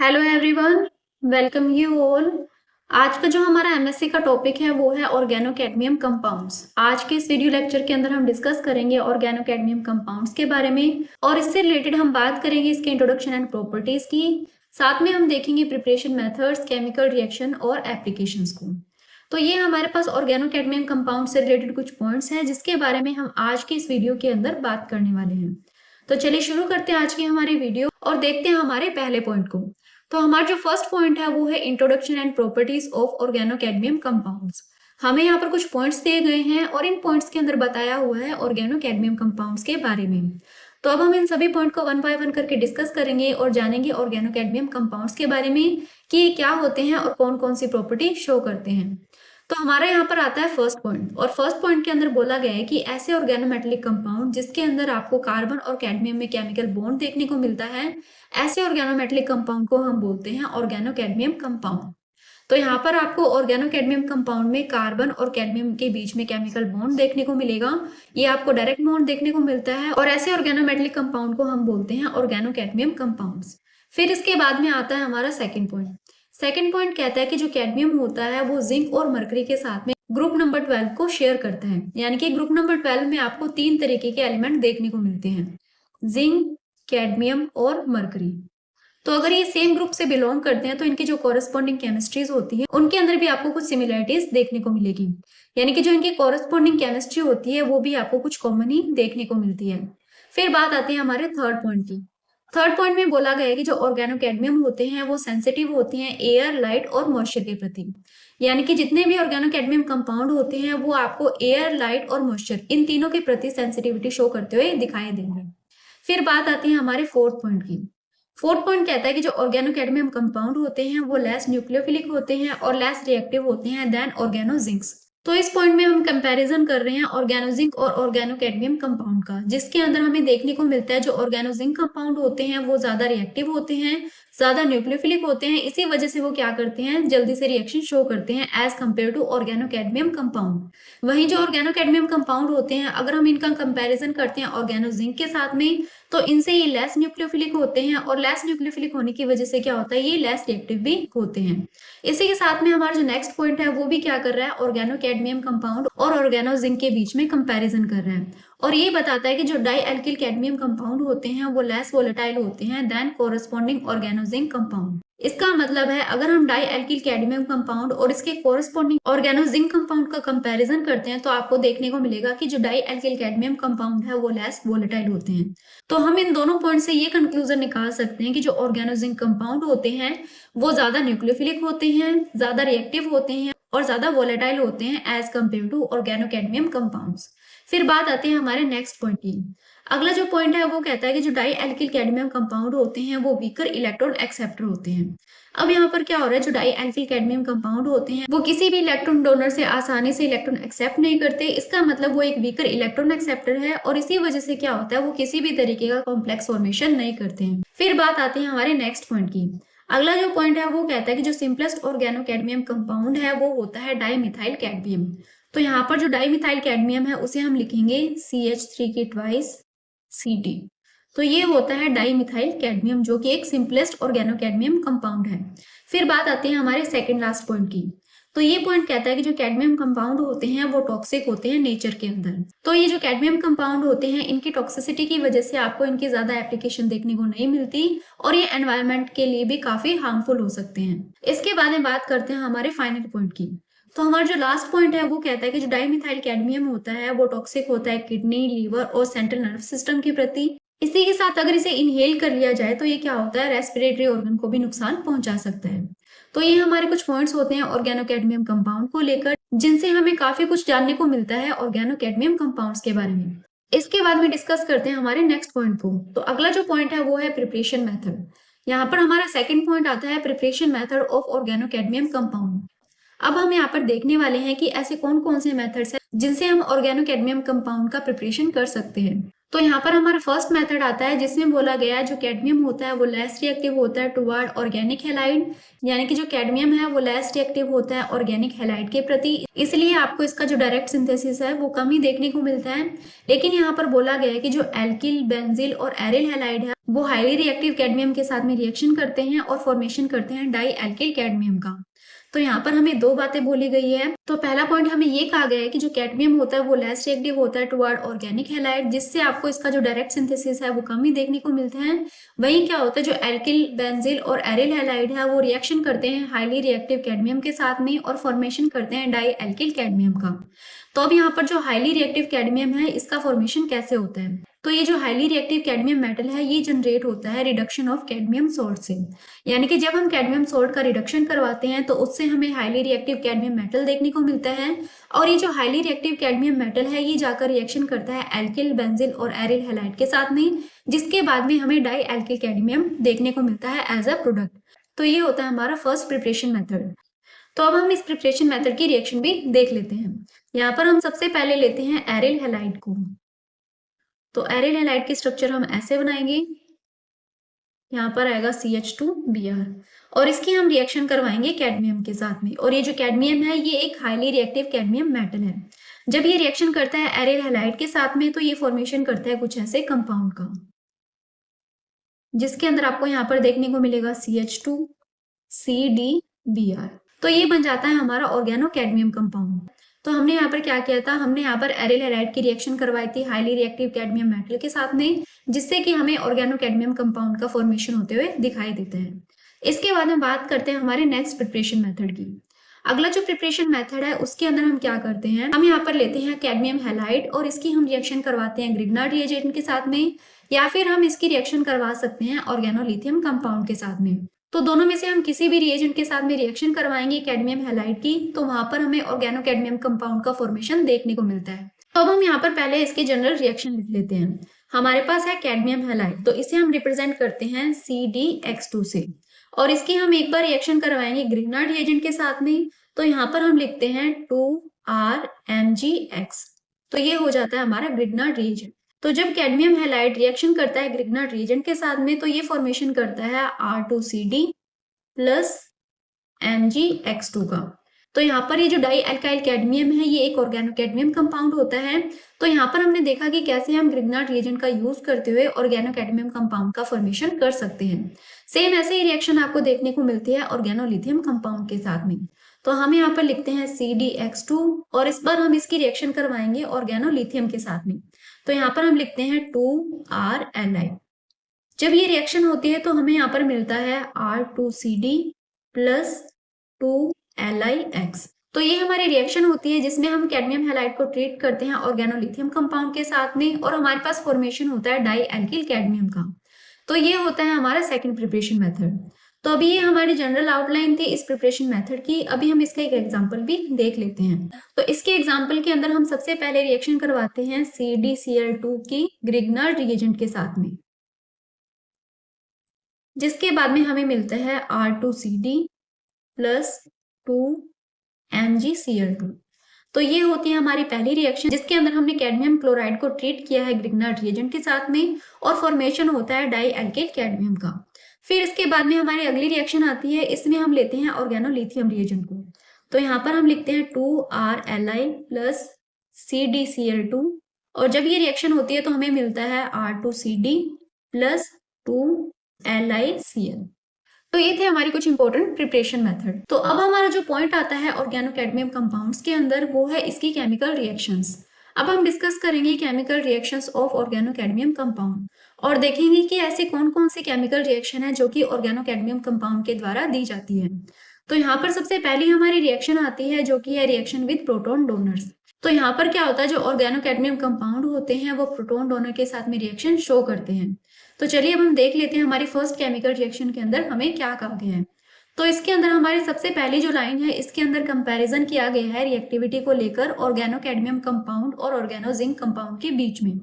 Hello everyone, welcome you all. आज का जो हमारा एमएससी का टॉपिक है वो है ऑर्गेनो कैडमियम कंपाउंड्स। आज के इस वीडियो लेक्चर के अंदर हम डिस्कस करेंगे ऑर्गेनो कैडमियम कंपाउंड्स के बारे में और इससे रिलेटेड हम बात करेंगे इसके इंट्रोडक्शन एंड प्रॉपर्टीज की। साथ में हम देखेंगे प्रिपरेशन मेथड्स, केमिकल रिएक्शन और एप्लीकेशंस को। तो ये हमारे पास ऑर्गेनो कैडमियम कंपाउंड से रिलेटेड कुछ पॉइंट्स हैं जिसके बारे में हम आज के इस वीडियो के अंदर बात करने वाले हैं। तो चलिए शुरू करते हैं आज की हमारी वीडियो और देखते हैं हमारे पहले पॉइंट को। तो हमारा जो फर्स्ट पॉइंट है वो है introduction and properties of organo cadmium compounds. हमें यहाँ पर कुछ पॉइंट्स दिए गए हैं और इन पॉइंट्स के अंदर बताया हुआ है ऑर्गेनो कैडमियम कंपाउंड्स के बारे में। तो अब हम इन सभी पॉइंट को वन बाय वन करके डिस्कस करेंगे और जानेंगे ऑर्गेनो कैडमियम कंपाउंड्स के बारे में कि ये क्या होते हैं और कौन कौन सी प्रॉपर्टी शो करते हैं। तो हमारा यहाँ पर आता है फर्स्ट पॉइंट और फर्स्ट पॉइंट के अंदर बोला गया है कि ऐसे ऑर्गेनोमेटेलिक कंपाउंड जिसके अंदर आपको कार्बन और कैडमियम में केमिकल बॉन्ड देखने को मिलता है, ऐसे ऑर्गेनोमेटेलिक कंपाउंड को हम बोलते हैं ऑर्गेनो कैडमियम कंपाउंड। तो यहाँ पर आपको ऑर्गेनो कैडमियम कंपाउंड में कार्बन और कैडमियम के बीच में केमिकल बॉन्ड देखने को मिलेगा। ये आपको डायरेक्ट बॉन्ड देखने को मिलता है और ऐसे ऑर्गेनोमेटेलिक कंपाउंड को हम बोलते हैं ऑर्गेनो कैडमियम कंपाउंड्स। फिर इसके बाद में आता है हमारा सेकेंड पॉइंट। सेकेंड पॉइंट कहता है कि जो कैडमियम होता है वो जिंक और मरकरी के साथ में ग्रुप नंबर 12 को शेयर करता है, यानी कि ग्रुप नंबर 12 में आपको 3 तरीके के एलिमेंट देखने को मिलते हैं, जिंक, कैडमियम और मरकरी। तो अगर ये सेम ग्रुप से बिलोंग करते हैं तो इनकी जो कॉरेस्पॉन्डिंग केमिस्ट्रीज होती है उनके अंदर भी आपको कुछ सिमिलरिटीज देखने को मिलेगी, यानी कि जो इनकी कॉरेस्पॉन्डिंग केमिस्ट्री होती है वो भी आपको कुछ कॉमन ही देखने को मिलती है। फिर बात आती है हमारे थर्ड पॉइंट की। थर्ड पॉइंट में बोला गया है कि जो ऑर्गेनो कैडमियम होते हैं वो सेंसिटिव होते हैं एयर, लाइट और मॉइस्चर के प्रति, यानी कि जितने भी ऑर्गेनो कैडमियम कंपाउंड होते हैं वो आपको एयर, लाइट और मॉइस्चर इन तीनों के प्रति सेंसिटिविटी शो करते हुए दिखाई देंगे। फिर बात आती है हमारे फोर्थ पॉइंट की। फोर्थ पॉइंट कहता है कि जो ऑर्गेनो कैडमियम कंपाउंड होते हैं वो लेस न्यूक्लियोफिलिक होते हैं और लेस रिएक्टिव होते हैं देन ऑर्गेनो जिंक्स। तो इस पॉइंट में हम कंपैरिजन कर रहे हैं ऑर्गेनो जिंक और ऑर्गेनो कैडमियम कंपाउंड का, जिसके अंदर हमें देखने को मिलता है जो ऑर्गेनो जिंक कंपाउंड होते हैं वो ज्यादा रिएक्टिव होते हैं, ज्यादा न्यूक्लियोफिलिक होते हैं, इसी वजह से वो क्या करते हैं, जल्दी से रिएक्शन शो करते हैं as compare to organo cadmium compound. वहीं जो ऑर्गेनो कैडमियम कंपाउंड होते हैं अगर हम इनका कंपैरिजन करते हैं ऑर्गेनो जिंक के साथ में तो इनसे ये लेस न्यूक्लियोफिलिक होते हैं और लेस न्यूक्लियोफिलिक होने की वजह से क्या होता है, ये लेस रिएक्टिव भी होते हैं। इसी के साथ में हमारा जो नेक्स्ट पॉइंट है वो भी क्या कर रहा है, ऑर्गेनो कैडमियम कंपाउंड और ऑर्गेनो जिंक के बीच में कंपैरिजन कर रहा है और ये बताता है कि जो डाई एल्किल कैडमियम कंपाउंड होते हैं वो लेस वोलेटाइल होते हैं then corresponding organo zinc compound. इसका मतलब है अगर हम डाई एल्किल कैडमियम कंपाउंड और इसके कोरस्पॉन्डिंग ऑर्गेनो जिंक कंपाउंड का कंपैरिजन करते हैं तो आपको देखने को मिलेगा कि जो डाई एल्किल कैडमियम कंपाउंड है वो लेस वोलेटाइल होते हैं। तो हम इन दोनों पॉइंट से ये कंक्लूजन निकाल सकते हैं कि जो ऑर्गेनो जिंक कंपाउंड होते हैं वो ज्यादा न्यूक्लियोफिलिक होते हैं, ज्यादा रिएक्टिव होते हैं और ज्यादा वोलेटाइल होते हैं as compare to organo cadmium compounds. फिर बात आती है हमारे नेक्स्ट पॉइंट की। अगला जो पॉइंट है वो कहता है कि जो डाई एल्किल कैडमियम कंपाउंड होते हैं वो वीकर इलेक्ट्रॉन एक्सेप्टर होते हैं। अब यहाँ पर क्या हो रहा है, जो डाई एल्किल कैडमियम कंपाउंड होते हैं वो किसी भी इलेक्ट्रॉन डोनर से आसानी से इलेक्ट्रॉन एक्सेप्ट नहीं करते, इसका मतलब वो एक वीकर इलेक्ट्रॉन एक्सेप्टर है और इसी वजह से क्या होता है, वो किसी भी तरीके का कॉम्प्लेक्स फॉर्मेशन नहीं करते हैं। फिर बात आती है हमारे नेक्स्ट पॉइंट की। अगला जो पॉइंट है वो कहता है कि जो सिंपलेस्ट ऑर्गेनो कैडमियम कंपाउंड है वो होता है डाईमिथाइल कैडमियम। तो यहाँ पर जो डाईमिथाइल कैडमियम है उसे हम लिखेंगे CH3 के ट्वाइस Cd। तो ये होता है डाईमिथाइल कैडमियम जो कि एक सिंपलेस्ट ऑर्गेनो कैडमियम कंपाउंड है। फिर बात आती है हमारे सेकंड लास्ट पॉइंट की। तो ये पॉइंट कहता है कि जो कैडमियम कंपाउंड होते हैं वो टॉक्सिक होते हैं नेचर के अंदर। तो ये जो कैडमियम कंपाउंड होते हैं इनकी टॉक्सिसिटी की वजह से आपको इनकी ज्यादा एप्लीकेशन देखने को नहीं मिलती और ये एनवायरनमेंट के लिए भी काफी हार्मफुल हो सकते हैं। इसके बाद में बात करते हैं हमारे फाइनल पॉइंट की। तो हमारा जो लास्ट पॉइंट है वो कहता है कि जो डाईमिथाइल कैडमियम होता है वो टॉक्सिक होता है किडनी, लीवर और सेंट्रल नर्व सिस्टम के प्रति। इसी के साथ अगर इसे इनहेल कर लिया जाए तो ये क्या होता है, रेस्पिरेटरी ऑर्गन को भी नुकसान पहुंचा सकता है। तो ये हमारे कुछ पॉइंट्स होते हैं ऑर्गेनो कैडमियम कंपाउंड को लेकर, जिनसे हमें काफी कुछ जानने को मिलता है ऑर्गेनो कैडमियम कंपाउंड्स के बारे में। इसके बाद में डिस्कस करते हैं हमारे नेक्स्ट पॉइंट को। तो अगला जो पॉइंट है वो है प्रिपरेशन मेथड। यहाँ पर हमारा सेकंड पॉइंट आता है preparation method of organo cadmium compound. अब हम यहाँ पर देखने वाले हैं कि ऐसे कौन कौन से मेथड्स हैं जिनसे हम ऑर्गेनो कैडमियम कंपाउंड का प्रिपरेशन कर सकते हैं। तो यहाँ पर हमारा फर्स्ट मेथड आता है जिसमें बोला गया है जो कैडमियम होता है वो लेस रिएक्टिव होता है टुवर्ड ऑर्गेनिक हैलाइड, यानी कि जो कैडमियम है वो लेस रिएक्टिव होता है ऑर्गेनिक हैलाइड के प्रति, इसलिए आपको इसका जो डायरेक्ट सिंथेसिस है वो कम ही देखने को मिलता है। लेकिन यहाँ पर बोला गया है कि जो एल्किल, बेंजील और एरिल हैलाइड है वो हाईली रिएक्टिव कैडमियम के साथ में रिएक्शन करते हैं और फॉर्मेशन करते हैं डाई एल्किल कैडमियम का। तो यहाँ पर हमें दो बातें बोली गई है। तो पहला पॉइंट हमें ये कहा गया है कि जो कैडमियम होता है वो लेस रिएक्टिव होता है टुवर्ड ऑर्गेनिक हैलाइड, जिससे आपको इसका जो डायरेक्ट सिंथेसिस है वो कम ही देखने को मिलता है। वहीं क्या होता है जो एल्किल, बेंजील और एरिल हैलाइड है वो रिएक्शन करते हैं हाईली रिएक्टिव कैडमियम के साथ में और फॉर्मेशन करते हैं डाई एल्किल कैडमियम का। तो अब यहाँ पर जो हाईली रिएक्टिव कैडमियम है इसका फॉर्मेशन कैसे होता है? तो ये जो हाईली रिएक्टिव कैडमियम मेटल है ये जनरेट होता है रिडक्शन ऑफ कैडमियम सोल्ट से, यानी कि जब हम कैडमियम सोल्ट का रिडक्शन करवाते हैं तो उससे हमें हाईली रिएक्टिव कैडमियम मेटल देखने को मिलता है। और ये जो हाईली रिएक्टिव कैडमियम मेटल है ये जाकर रिएक्शन करता है एल्किल, बेंजील और एरिल हैलाइड के साथ में, जिसके बाद में हमें डाई एल्किल कैडमियम देखने को मिलता है एज अ प्रोडक्ट। तो ये होता है हमारा फर्स्ट प्रिपरेशन मेथड। तो अब हम इस प्रिपरेशन मेथड की रिएक्शन भी देख लेते हैं। यहाँ पर हम सबसे पहले लेते हैं एरिल हैलाइड को। तो एरिल हैलाइड की स्ट्रक्चर हम ऐसे बनाएंगे, यहाँ पर आएगा CH2Br और इसकी हम रिएक्शन करवाएंगे कैडमियम के साथ में। और ये जो कैडमियम है ये एक हाईली रिएक्टिव कैडमियम मेटल है। जब ये रिएक्शन करता है एरिल हैलाइड के साथ में तो ये फॉर्मेशन करता है कुछ ऐसे कंपाउंड का, जिसके अंदर आपको यहाँ पर देखने को मिलेगा CH2CdBr। तो ये बन जाता है हमारा ऑर्गेनो कैडमियम कंपाउंड। तो हमने यहाँ पर क्या किया था, हमने यहाँ पर एरिल हैलाइड की रिएक्शन करवाई थी हाईली रिएक्टिव कैडमियम मेटल के साथ में, जिससे कि हमें ऑर्गेनो कैडमियम कंपाउंड का फॉर्मेशन होते हुए दिखाई देते हैं। इसके बाद हम बात करते हैं हमारे नेक्स्ट प्रिपरेशन मेथड की। अगला जो प्रिपरेशन मेथड है उसके अंदर हम क्या करते हैं, हम यहाँ पर लेते हैं कैडमियम हैलाइड और इसकी हम रिएक्शन करवाते हैं ग्रिग्नार्ड रिएजेंट के साथ में, या फिर हम इसकी रिएक्शन करवा सकते हैं ऑर्गेनोलिथियम कंपाउंड के साथ में। तो दोनों में से हम किसी भी रिएजेंट के साथ में रिएक्शन करवाएंगे कैडमियम हैलाइड की, तो वहां पर हमें ऑर्गेनो कैडमियम कंपाउंड का फॉर्मेशन देखने को मिलता है। तो अब हम यहाँ पर पहले इसके जनरल रिएक्शन लिख लेते हैं। हमारे पास है कैडमियम हैलाइड, तो इसे हम रिप्रेजेंट करते हैं CdX2 से, और इसकी हम एक बार रिएक्शन करवाएंगे ग्रिग्नार्ड रिएजेंट के साथ में। तो यहाँ पर हम लिखते हैं 2RMgX। तो ये हो जाता है हमारा ग्रिग्नार्ड रिएजेंट। तो जब कैडमियम हैलाइड रिएक्शन करता है ग्रिग्नार्ड रिएजेंट के साथ में तो ये फॉर्मेशन करता है R2CD प्लस MgX2 का। तो यहाँ पर ये जो डाई एल्काइल कैडमियम है ये एक ऑर्गेनो कैडमियम कंपाउंड होता है। तो यहाँ पर हमने देखा कि कैसे हम ग्रिग्नार्ड रिएजेंट का यूज करते हुए ऑर्गेनो कैडमियम कंपाउंड का फॉर्मेशन कर सकते हैं। सेम ऐसे ही रिएक्शन आपको देखने को मिलती है ऑर्गेनोलिथियम कंपाउंड के साथ में। तो हम यहाँ पर लिखते हैं CdX2 और इस बार हम इसकी रिएक्शन करवाएंगे ऑर्गेनोलिथियम के साथ में। तो यहाँ पर हम लिखते हैं 2RLi। जब ये रिएक्शन होती है तो हमें यहाँ पर मिलता है R2CD प्लस 2LiX। तो ये हमारी रिएक्शन होती है जिसमें हम कैडमियम हैलाइड को ट्रीट करते हैं ऑर्गेनोलिथियम कंपाउंड के साथ में और हमारे पास फॉर्मेशन होता है डाई एल्किल कैडमियम का। तो ये होता है हमारा सेकंड प्रिपरेशन मेथड। तो अभी ये हमारी जनरल आउटलाइन थी इस प्रिपरेशन मेथड की। अभी हम इसका एक एग्जांपल भी देख लेते हैं। तो इसके एग्जांपल के अंदर हम सबसे पहले रिएक्शन करवाते हैं CdCl2 की ग्रिग्नार्ड रिएजेंट के साथ में, जिसके बाद में हमें मिलता है R2CD प्लस 2MgCl2। तो ये होती है हमारी पहली रिएक्शन जिसके अंदर हमने कैडमियम क्लोराइड को ट्रीट किया है ग्रिग्नार्ड रिएजेंट के साथ में और फॉर्मेशन होता है डाई एल्किल कैडमियम का। फिर इसके बाद में हमारी अगली रिएक्शन आती है, इसमें हम लेते हैं ऑर्गेनोलिथियम रिएजेंट को। तो यहाँ पर हम लिखते हैं 2RLi प्लस CdCl2 और जब ये रिएक्शन होती है तो हमें मिलता है R2CD प्लस 2LiCl। तो ये थे हमारी कुछ इंपॉर्टेंट प्रिपरेशन मेथड। तो अब हमारा जो पॉइंट आता है ऑर्गेनो कैडमियम कंपाउंड्स के अंदर वो है इसकी केमिकल रिएक्शंस। अब हम डिस्कस करेंगे chemical reactions of organo cadmium compound और देखेंगे कि ऐसे कौन कौन सी केमिकल रिएक्शन है जो कि ऑर्गेनो कैडमियम कंपाउंड के द्वारा दी जाती है। तो यहाँ पर सबसे पहली हमारी रिएक्शन आती है जो कि है रिएक्शन विद प्रोटॉन डोनर्स। तो यहाँ पर क्या होता है, जो ऑर्गेनो कैडमियम कंपाउंड होते हैं वो प्रोटॉन डोनर के साथ में रिएक्शन शो करते हैं। तो चलिए अब हम देख लेते हैं हमारी फर्स्ट केमिकल रिएक्शन के अंदर हमें क्या कहा गया है। तो इसके अंदर हमारी सबसे पहली जो लाइन है इसके अंदर कंपैरिजन किया गया है रिएक्टिविटी को लेकर ऑर्गेनो कैडमियम कंपाउंड और ऑर्गेनो जिंक कंपाउंड के बीच में।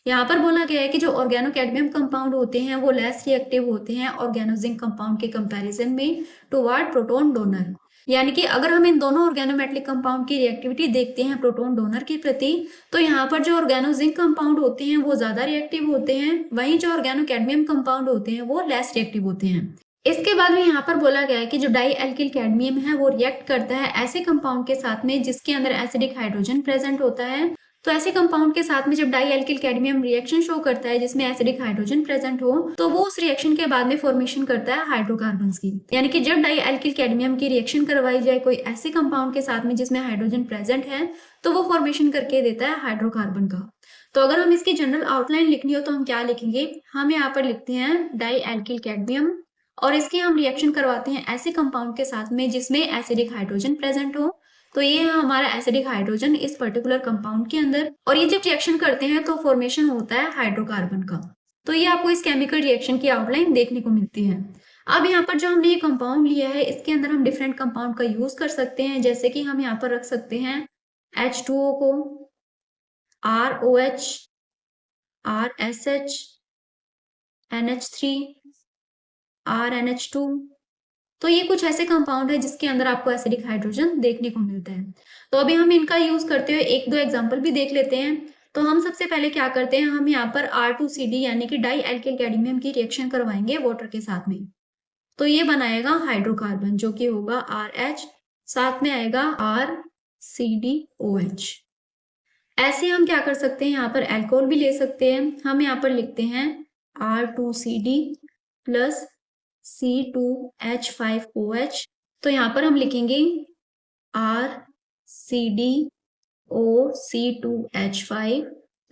यहाँ पर बोला गया है कि जो ऑर्गेनो कैडमियम कंपाउंड होते हैं वो लेस रिएक्टिव होते हैं ऑर्गेनो जिंक कंपाउंड के कंपैरिजन में टुवर्ड प्रोटॉन डोनर, यानी कि अगर हम इन दोनों ऑर्गेनोमेटेलिक कंपाउंड की रिएक्टिविटी देखते हैं प्रोटॉन डोनर के प्रति, तो यहाँ पर जो ऑर्गेनो जिंक कंपाउंड होते हैं वो ज्यादा रिएक्टिव होते हैं, वहीं जो ऑर्गेनो कैडमियम कंपाउंड होते हैं वो लेस रिएक्टिव होते हैं। इसके बाद में यहाँ पर बोला गया है कि जो डाई एल्किल कैडमियम है वो रिएक्ट करता है ऐसे कंपाउंड के साथ में जिसके अंदर एसिडिक हाइड्रोजन प्रेजेंट होता है। तो ऐसे कंपाउंड के साथ में जब di alkyl cadmium reaction show करता है जिसमें एसिडिक हाइड्रोजन प्रेजेंट हो, तो वो उस रिएक्शन के बाद में फॉर्मेशन करता है हाइड्रोकार्बन्स की। यानी कि जब डाई एल्किल कैडमियम की रिएक्शन करवाई जाए कोई ऐसे कंपाउंड के साथ में जिसमें हाइड्रोजन प्रेजेंट है, तो वो फॉर्मेशन करके देता है हाइड्रोकार्बन का। तो अगर हम इसकी जनरल आउटलाइन लिखनी हो तो हम क्या लिखेंगे, हम यहाँ पर लिखते हैं डाई एल्किल कैडमियम और इसकी हम रिएक्शन करवाते हैं ऐसे कंपाउंड के साथ में जिसमें एसिडिक हाइड्रोजन प्रेजेंट हो। तो ये है हमारा एसिडिक हाइड्रोजन इस पर्टिकुलर कंपाउंड के अंदर, और ये जब रिएक्शन करते हैं तो फॉर्मेशन होता है हाइड्रोकार्बन का। तो ये आपको इस केमिकल रिएक्शन की आउटलाइन देखने को मिलती है। अब यहाँ पर जो हमने ये कंपाउंड लिया है इसके अंदर हम डिफरेंट कंपाउंड का यूज कर सकते हैं, जैसे कि हम यहाँ पर रख सकते हैं H2O को, ROH, RSH, NH3, RNH2। तो ये कुछ ऐसे कंपाउंड है जिसके अंदर आपको एसिडिक हाइड्रोजन देखने को मिलता है। तो अभी हम इनका यूज करते हुए एक दो एग्जांपल भी देख लेते हैं। तो हम सबसे पहले क्या करते हैं, हम यहाँ पर R2CD यानी कि डाई एल्किल कैडमियम की रिएक्शन करवाएंगे वाटर के साथ में। तो ये बनाएगा हाइड्रोकार्बन जो कि होगा RH, साथ में आएगा RCDOH। ऐसे हम क्या कर सकते हैं, यहाँ पर एल्कोहल भी ले सकते हैं। हम यहाँ पर लिखते हैं R2CD प्लस C2H5OH। तो यहाँ पर हम लिखेंगे RCDOC2H5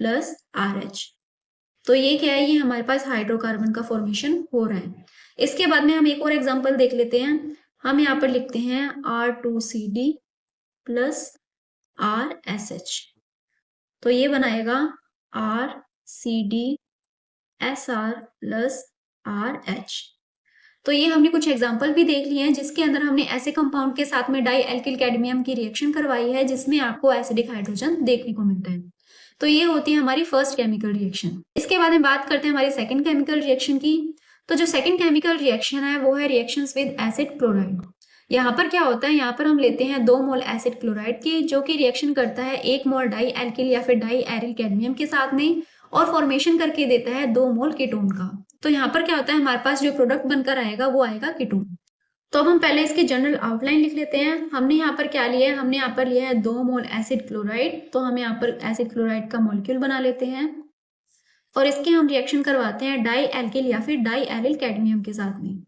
प्लस RH। तो ये क्या है, ये हमारे पास हाइड्रोकार्बन का फॉर्मेशन हो रहा है। इसके बाद में हम एक और एग्जांपल देख लेते हैं। हम यहाँ पर लिखते हैं R2CD प्लस RSH। तो ये बनाएगा RCDSR प्लस RH। तो ये हमने कुछ एग्जाम्पल भी देख लिए हैं जिसके अंदर हमने ऐसे कंपाउंड के साथ में डाई एल्किल कैडमियम की रिएक्शन करवाई है जिसमें आपको एसिडिक हाइड्रोजन देखने को मिलता है। तो ये होती है हमारी फर्स्ट केमिकल रिएक्शन। इसके बाद में बात करते हैं हमारी सेकंड केमिकल रिएक्शन की। तो जो सेकंड केमिकल रिएक्शन है वो है रिएक्शंस विद एसिड क्लोराइड। यहाँ पर क्या होता है, यहाँ पर हम लेते हैं 2 मोल एसिड क्लोराइड की जो कि रिएक्शन करता है 1 मोल डाई एल्किल या फिर डाई एरिल कैडमियम के साथ में और फॉर्मेशन करके देता है 2 मोल कीटोन का। तो यहाँ पर क्या होता है, हमारे पास जो प्रोडक्ट बनकर आएगा वो आएगा कीटोन। तो अब हम पहले इसकी जनरल आउटलाइन लिख लेते हैं। हमने यहाँ पर क्या लिया है, हमने यहाँ पर लिया है 2 मोल एसिड क्लोराइड। तो हम यहाँ पर एसिड क्लोराइड का मॉलिक्यूल बना लेते हैं और इसके हम रिएक्शन करवाते हैं डाई एल्किल या फिर डाई एरिल कैडमियम के साथ में।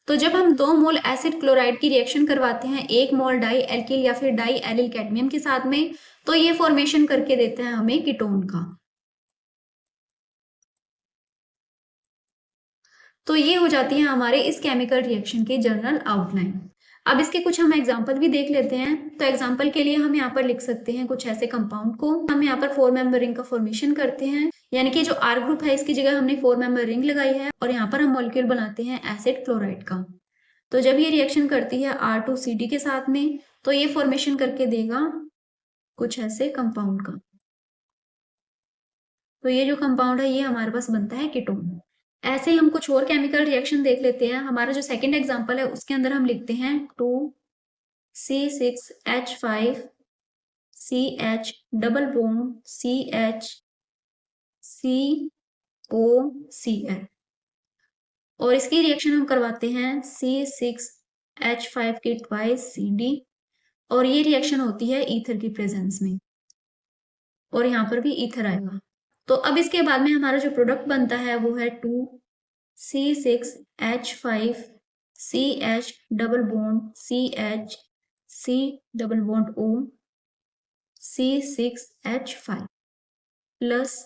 तो जब हम 2 मोल एसिड क्लोराइड की रिएक्शन करवाते हैं 1 मोल डाई एल्किल या फिर डाई एरिल कैडमियम के साथ में, तो ये फॉर्मेशन करके देता है हमें कीटोन का। तो ये हो जाती है हमारे इस केमिकल रिएक्शन की जनरल आउटलाइन। अब इसके कुछ हम एग्जांपल भी देख लेते हैं। तो एग्जांपल के लिए हम यहाँ पर लिख सकते हैं कुछ ऐसे कंपाउंड को। हम यहाँ पर 4 मेंबर रिंग का फॉर्मेशन करते हैं, यानी कि जो R ग्रुप है इसकी जगह हमने 4 मेंबर रिंग लगाई है और यहाँ पर हम मॉलिक्यूल बनाते हैं एसिड क्लोराइड का। तो जब ये रिएक्शन करती है R2CD के साथ में, तो ये फॉर्मेशन करके देगा कुछ ऐसे कंपाउंड का। तो ये जो कंपाउंड है ये हमारे पास बनता है कीटोन। ऐसे ही हम कुछ और केमिकल रिएक्शन देख लेते हैं। हमारा जो सेकंड एग्जांपल है उसके अंदर हम लिखते हैं 2C6H5 CH double bond CH COCl और इसकी रिएक्शन हम करवाते हैं C6H5 की ट्वाइस CD और ये रिएक्शन होती है ईथर की प्रेजेंस में और यहाँ पर भी ईथर आएगा। तो अब इसके बाद में हमारा जो प्रोडक्ट बनता है वो है 2C6H5 CH double bond CH C double bond O C6H5 plus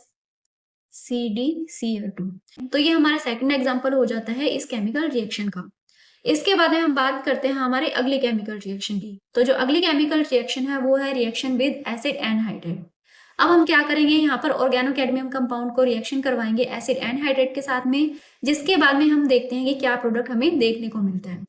CdCl2। तो ये हमारा सेकंड एग्जांपल हो जाता है इस केमिकल रिएक्शन का। इसके बाद में हम बात करते हैं हमारे अगली केमिकल रिएक्शन की। तो जो अगली केमिकल रिएक्शन है वो है रिएक्शन विद एसिड एनहाइड्रेट। अब हम क्या करेंगे, यहाँ पर ऑर्गेनो कैडमियम कंपाउंड को रिएक्शन करवाएंगे एसिड एनहाइड्रेट के साथ में, जिसके बाद में हम देखते हैं कि क्या प्रोडक्ट हमें देखने को मिलता है।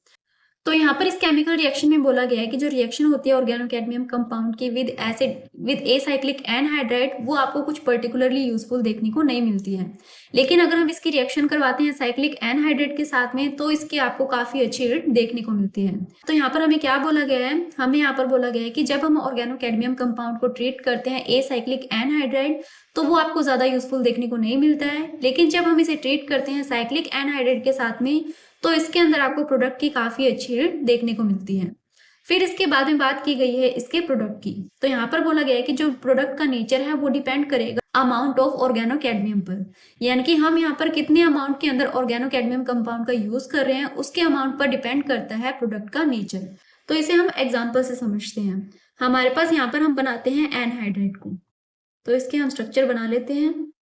तो यहाँ पर इस केमिकल रिएक्शन में बोला गया है कि जो रिएक्शन होती है ऑर्गेनो कैडमियम कंपाउंड की with acid with acyclic anhydride, वो आपको कुछ पर्टिकुलरली यूजफुल देखने को नहीं मिलती है। लेकिन अगर हम इसकी रिएक्शन करवाते हैं साइक्लिक एनहाइड्राइड के साथ में, तो इसकी आपको काफी अच्छी रेट देखने को मिलती है। तो यहाँ पर हमें क्या बोला गया है, हमें यहाँ पर बोला गया है कि जब हम ऑर्गेनो कैडमियम कंपाउंड को ट्रीट करते हैं एसाइक्लिक एनहाइड्राइड, तो वो आपको ज्यादा यूजफुल देखने को नहीं मिलता है। लेकिन जब हम इसे ट्रीट करते हैं साइक्लिक एनहाइड्राइड के साथ में, तो इसके अंदर आपको प्रोडक्ट की काफी अच्छी रेट देखने को मिलती है। फिर इसके बाद में बात की गई है इसके प्रोडक्ट की। तो यहाँ पर बोला गया है कि जो प्रोडक्ट का नेचर है वो डिपेंड करेगा अमाउंट ऑफ ऑर्गेनो कैडमियम पर, यानी कि हम यहाँ पर कितने अमाउंट के अंदर ऑर्गेनो कैडमियम कंपाउंड का यूज कर रहे हैं, उसके अमाउंट पर डिपेंड करता है प्रोडक्ट का नेचर। तो इसे हम एग्जाम्पल से समझते हैं। हमारे पास यहाँ पर हम बनाते हैं एनहाइड्राइड को, तो इसके हम स्ट्रक्चर बना लेते हैं।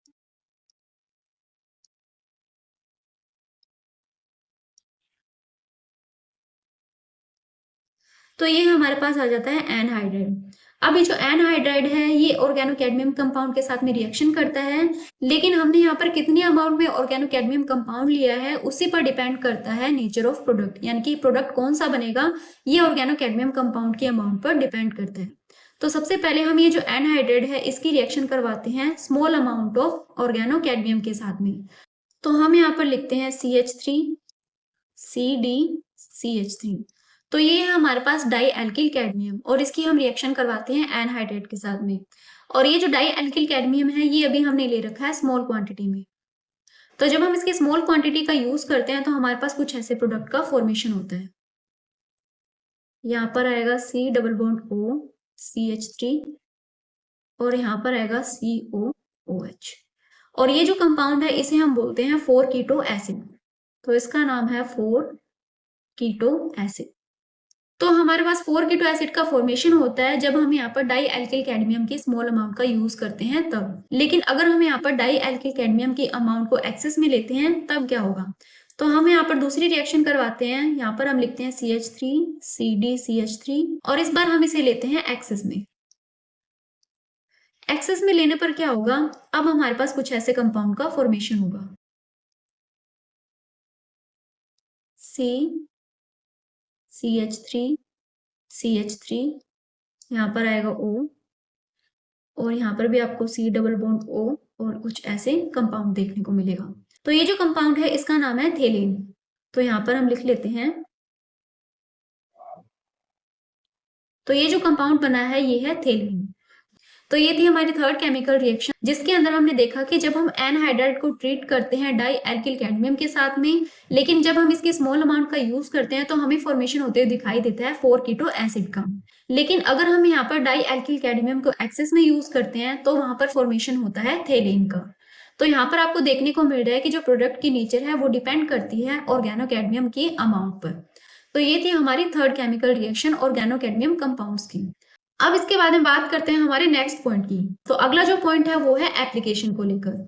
तो ये हमारे पास आ जाता है एनहाइड्राइड। अब ये जो एनहाइड्राइड है ये ऑर्गेनो कैडमियम कंपाउंड के साथ में रिएक्शन करता है, लेकिन हमने यहाँ पर कितने अमाउंट में ऑर्गेनो कैडमियम कंपाउंड लिया है उसी पर डिपेंड करता है नेचर ऑफ प्रोडक्ट, यानी कि प्रोडक्ट कौन सा बनेगा ये ऑर्गेनो कैडमियम कंपाउंड के अमाउंट पर डिपेंड करता है। तो सबसे पहले हम ये जो एनहाइड्राइड है इसकी रिएक्शन करवाते हैं small amount of organo cadmium के साथ में। तो हम यहाँ पर लिखते हैं CH3 CD CH3। तो ये है हमारे पास डाई एल्किल कैडमियम, और इसकी हम रिएक्शन करवाते हैं एनहाइड्राइड के साथ में। और ये जो डाई एल्किल कैडमियम है ये अभी हमने ले रखा है स्मॉल क्वांटिटी में। तो जब हम इसकी स्मॉल क्वांटिटी का यूज करते हैं तो हमारे पास कुछ ऐसे प्रोडक्ट का फॉर्मेशन होता है। यहाँ पर आएगा C double bond O CH3, और यहाँ पर आएगा COOH। और ये जो कंपाउंड है इसे हम बोलते हैं 4 कीटो एसिड। तो इसका नाम है 4 कीटो एसिड। तो हमारे पास 4 कीटो एसिड का फॉर्मेशन होता है जब हम यहाँ पर डाई एल्किल कैडमियम की स्मॉल अमाउंट का यूज करते हैं तब। लेकिन अगर हम यहाँ पर डाई एल्किल कैडमियम की अमाउंट को एक्सेस में लेते हैं तब क्या होगा। तो हम यहाँ पर दूसरी रिएक्शन करवाते हैं। यहाँ पर हम लिखते हैं CH3 CD CH3, और इस बार हम इसे लेते हैं एक्सेस में। एक्सेस में लेने पर क्या होगा, अब हमारे पास कुछ ऐसे कंपाउंड का फॉर्मेशन होगा। CH3 CH3, यहाँ पर आएगा O, और यहाँ पर भी आपको C डबल बॉन्ड O और कुछ ऐसे कंपाउंड देखने को मिलेगा। तो ये जो कंपाउंड है इसका नाम है थेलिन। तो यहाँ पर हम लिख लेते हैं। तो ये जो कंपाउंड बना है ये है थेलिन। तो ये थी हमारी थर्ड केमिकल रिएक्शन, जिसके अंदर हमने देखा कि जब हम एनहाइड्राइड को ट्रीट करते हैं डाई एल्किल कैडमियम के साथ में, लेकिन जब हम इसकी स्मॉल अमाउंट का यूज करते हैं तो हमें फॉर्मेशन होते हुए दिखाई देता है 4 कीटो एसिड का। लेकिन अगर हम यहाँ पर डाई एल्किल कैडमियम को एक्सेस में यूज करते हैं तो वहां पर फॉर्मेशन होता है थेलिन का। तो यहाँ पर आपको देखने को मिल रहा है कि जो प्रोडक्ट की नेचर है वो डिपेंड करती है ऑर्गेनो कैडमियम की अमाउंट पर। तो ये थी हमारी third chemical reaction organo cadmium compounds की। अब इसके बाद में बात करते हैं हमारे नेक्स्ट पॉइंट की। तो अगला जो पॉइंट है वो है एप्लीकेशन को लेकर।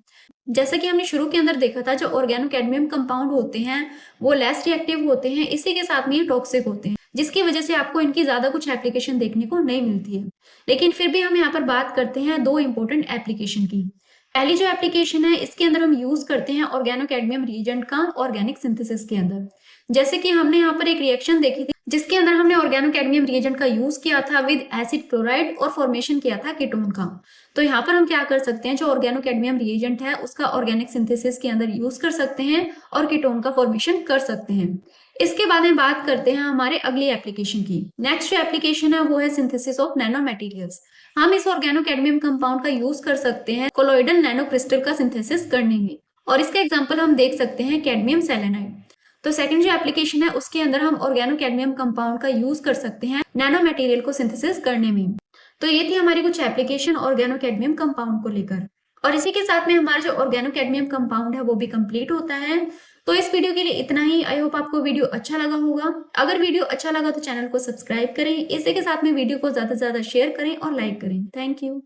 जैसा कि हमने शुरू के अंदर देखा था, जो ऑर्गेनो कैडमियम कंपाउंड होते हैं वो लेस रिएक्टिव होते हैं, इसी के साथ में ये टॉक्सिक होते हैं, जिसकी वजह से आपको इनकी ज्यादा कुछ एप्लीकेशन देखने को नहीं मिलती है। लेकिन फिर भी हम यहाँ पर बात करते हैं 2 इंपॉर्टेंट एप्लीकेशन की। पहली जो एप्लीकेशन है इसके अंदर हम यूज करते हैं ऑर्गेनो कैडमियम रिएजेंट का ऑर्गेनिक सिंथेसिस के अंदर। जैसे कि हमने यहाँ पर एक रिएक्शन देखी थी जिसके अंदर हमने ऑर्गेनो कैडमियम रिएजेंट का यूज किया था विद एसिड क्लोराइड और फॉर्मेशन किया था कीटोन का। तो यहाँ पर हम क्या कर सकते हैं, जो ऑर्गेनो कैडमियम रिएजेंट है उसका ऑर्गेनिक सिंथेसिस के अंदर यूज कर सकते हैं और कीटोन का फॉर्मेशन कर सकते हैं। इसके बाद में बात करते हैं हमारे अगली एप्लीकेशन की। नेक्स्ट जो एप्लीकेशन है वो है सिंथेसिस ऑफ नैनो मटेरियल्स। हम इस ऑर्गेनो कैडमियम कंपाउंड का यूज कर सकते हैं कोलोइडल नैनो क्रिस्टल का सिंथेसिस करने में, और इसका एग्जांपल हम देख सकते हैं कैडमियम सेलेनाइड। तो सेकंड जो एप्लीकेशन है उसके अंदर हम ऑर्गेनो कैडमियम कंपाउंड का यूज कर सकते हैं नैनो मटेरियल को सिंथेसिस करने में। तो ये थी हमारी कुछ एप्लीकेशन ऑर्गेनो कैडमियम कंपाउंड को लेकर, और इसी के साथ में हमारा जो ऑर्गेनो कैडमियम कंपाउंड है वो भी कंप्लीट होता है। तो इस वीडियो के लिए इतना ही। आई होप आपको वीडियो अच्छा लगा होगा। अगर वीडियो अच्छा लगा तो चैनल को सब्सक्राइब करें, इसी के साथ में वीडियो को ज्यादा से ज्यादा शेयर करें और लाइक करें। Thank you.